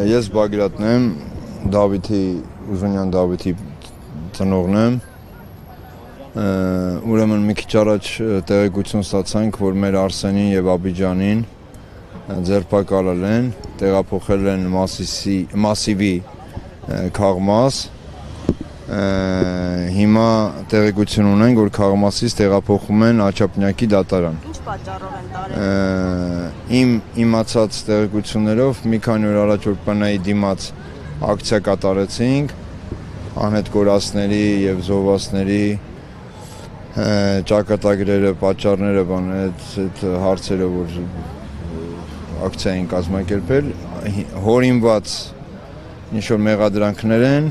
Ես Բագրատն եմ, Ուզունյան Դավիթի ծնողն եմ, ուրեմն մի քիչ առաջ տեղեկություն ստացանք, որ մեր Արսենին եւ Աբիջանին ձերբակալել են, տեղափոխել են Մասիվի Քաղմաս, հիմա տեղեկություն ունենք, որ Քաղմասից տեղափոխում են Աչափնյակի դատարան։ Ինչ պատճառով են տարել։ Իմ իմացած տեղեկություններով մի քանի օր առաջ որ ՊՆ-ի դիմաց ակցիա կատարեցինք, անհետ կորածների եւ զոհվածների ճակատագրերը, պատճառները, այդ հարցերը, որ ակցիա են կազմակերպել, հորինված ինչ-որ մեղադրանքներ են,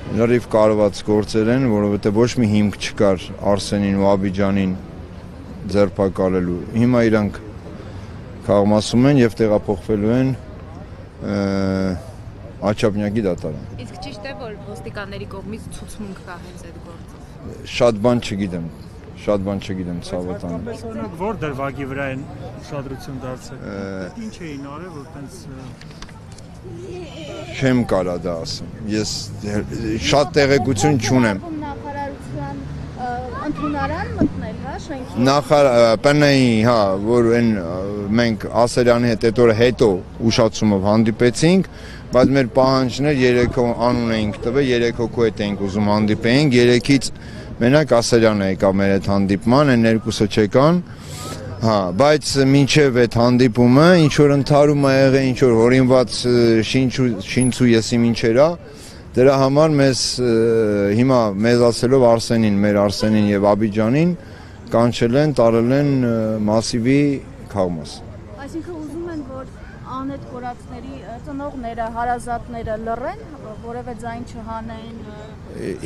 լրիվ կարված գործեր են, որովհետև ոչ մի հիմք չկար Արսենին ու Աբիջանին ձերբակալելու։ Հիմա իրանք Քաղմասում են եւ տեղափոխվելու են Աչափնյակի դատարան։ Իսկ ճիշտ է, որ ոստիկանների կողմից ցուցմունք կա հենց այդ գործով։ Շատ բան չգիտեմ, ցավոտ անեմ։ Օրինակ որ դրվագի վրա են ուշադրություն դարձել։ Ինչ էին արել, որ տենց չեմ կարա դա ասեմ։ Ես շատ տեղեկություն չունեմ։ Նախարարության ընդունարան մտնել, հա, շենքի։ ՊՆ-ի, հա, որ այն մենք Ասերյանի հետ այդ օրը հետո ուշացումով հանդիպեցինք, բայց մեր պահանջներ 3 անուն էինք տվել, 3 հոգու հետ էինք ուզում հանդիպեինք, 3-ից մենակ Ասերյանը եկավ մեր այդ հանդիպման, այն երկուսը չեկան։ Հա, բայց մինչև այդ հանդիպումը ինչ որ ընթարում ա եղել, ինչ որ հորինված շինցու եսի ինչերա, դրա համար մեզ հիմա մեզ ասելով մեր Արսենին եւ Աբիջանին կանչել են, տարել են Մասիվի Քաղմաս։ Այսինքն ուզում են, որ անհետ կորածների ծնողները, հարազատները լռեն, որևէ ձայն չհանեն։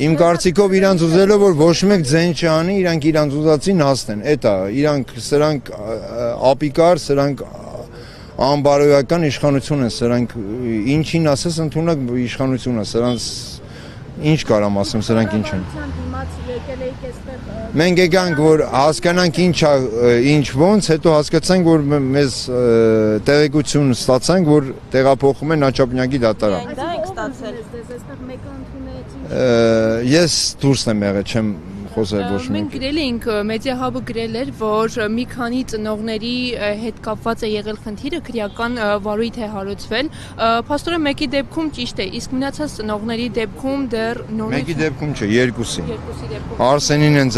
Իմ կարծիքով իրանց ուզելով որ ոչ մեկ ձայն չանի, իրանք իրանց ուզածին հասնեն։ Էդ է, սրանք ապիկար, սրանք անբարոյական իշխանություն են, սրանք ինչին ասես ընդունակ իշխանություն է, սրանց ինչ կարամ ասեմ, սրանք ինչ են։ Մենք եկանք որ հասկանանք ինչ ոնց, հետո հասկացանք որ մեզ տեղեկություն ստացանք, որ տեղափոխում են Աչափնյակի դատարան։ Դա եք ստացել։ Ես դուրսն եմ եղել, չեմ խոսել ոչ մի։ Մենք գրել էինք, Մեդիա Հաբը գրել էր, որ մի քանի ծնողների հետ կապված է եղել խնդիրը, քրեական վարույթ է հարուցվել։ Փաստորեն մեկի դեպքում ճիշտ է, իսկ մնացած ծնողների դեպքում դեռ նորից։ Մեկի դեպքում չէ, երկուսի դեպքում։ Արսենին են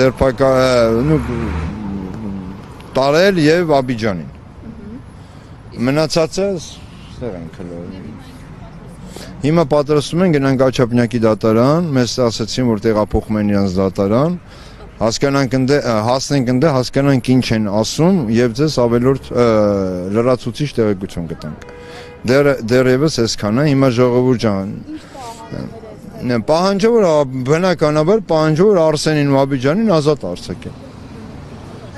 տարել եւ Աբիջանին։ Մնացածը ստեղ են քլել։ Հիմա պատրաստում են գնանք Աչափնյակի դատարան, մեզ ասացին որ տեղափոխում են իրանց դատարան, հասնենք ընդ հասկանանք ինչ են ասում եւ ձեզ ավելորդ լրացուցիչ տեղեկություն կտանք։ Դեռևս այսքան է, հիմա ժողովուրդ ջան։ Պահանջը որ բնականաբար պահանջը որ Արսենին ու Աբիջանին ազատ արձակեն։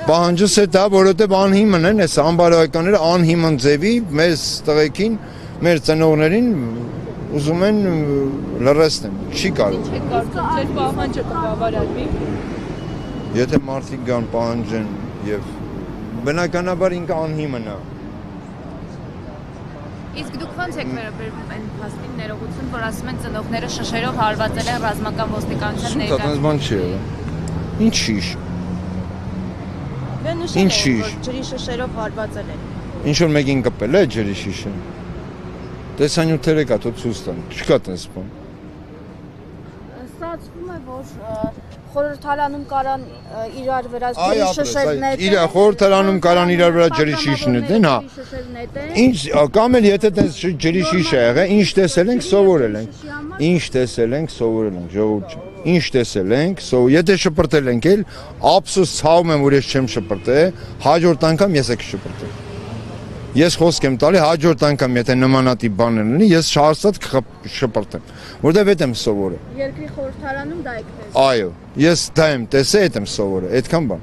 Պահանջս է դա, որովհետեւ անհիմն են, այս անբարոյականները անհիմն ձևի մեզ տղեկին, մեր ծնողներին ուզում են լրացնեն, չի կարող։ Ինչ է կարծում, ձեր պահանջը կբավարարվի։ Եթե մարդիկ գան պահանջեն եւ բնականաբար ինքը անհիմն է։ Իսկ դուք ո՞նց եք վերաբերվում այն փաստին ներողություն, որ ասում են ծնողները շշերով հարվածել են ռազմական ոստիկանության ներկայացուցիչ։ Դա բան չի եղել։ Ինչ շիշ։ Ինչ շիշ։ Ջրի շշերով հարվածել են։ Ինչ որ մեկին կպել է ջրի շիշը։ Տեսանյութերը կա, թող ցույց տան, չկա տես բան։ Ստացվում է, որ խորհրդարանում կարան իրար վրա ջրի շշերներ։ Խորհրդարանում կարան իրար վրա ջրի շիշներ դեն, հա։ Ինչ կամ էլ եթե տես ջրի շիշ է եղել, ինչ տեսել ենք, սովորել ենք։ Ինչ տեսել ենք, սովորել ենք, ժողովուրդ ջան։ Ինչ տեսել ենք, եթե շպրտել ենք էլ, ափսոս ցավում եմ, որ ես չեմ շպրտել, հաջորդ անգամ ես եք շպրտել։ Ես խոսք եմ տալի հաջորդ անգամ եթե նմանատիպ բաներ լինի, ես շարժած կշպրտեմ, որտեվ այդ եմ սովորել։ Երկրի խորհրդարանում դա եք տեսել։ Այո, ես դա եմ տեսել, այդ եմ սովորել, այդքան բան։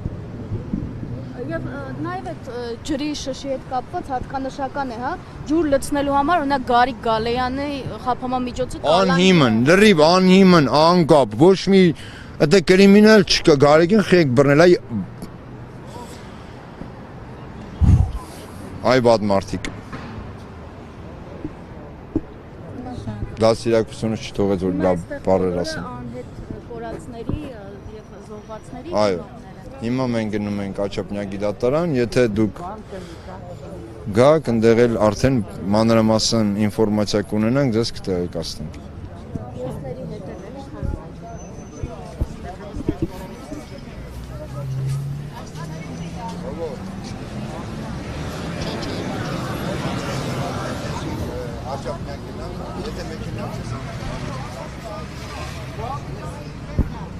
Եվ նաև այդ ջրի շշի հետ կապված հատկանշական է, հա, ջուր լցնելու համար օրինակ Գարիկ Գալեյանի խափամամիջոցը անհիմն, լրիվ անհիմն, անկապ, ոչ մի այդ կրիմինալ չկա, Գարիկին խեք բռնել է Այ բադ մարդիկ։ Դա սիրակությունը չթողեց որ լավ բառեր ասեմ։ Անհետ կորածների եւ զոհվածների Այո։ Հիմա մենք գնում ենք Աչափնյակի դատարան, եթե դուք գաք, ընդեղ էլ արդեն մանրամասն ինֆորմացիա կունենանք, ձեզ կտեղեկացնենք։ Աչափնյակին, եթե մեքենա չես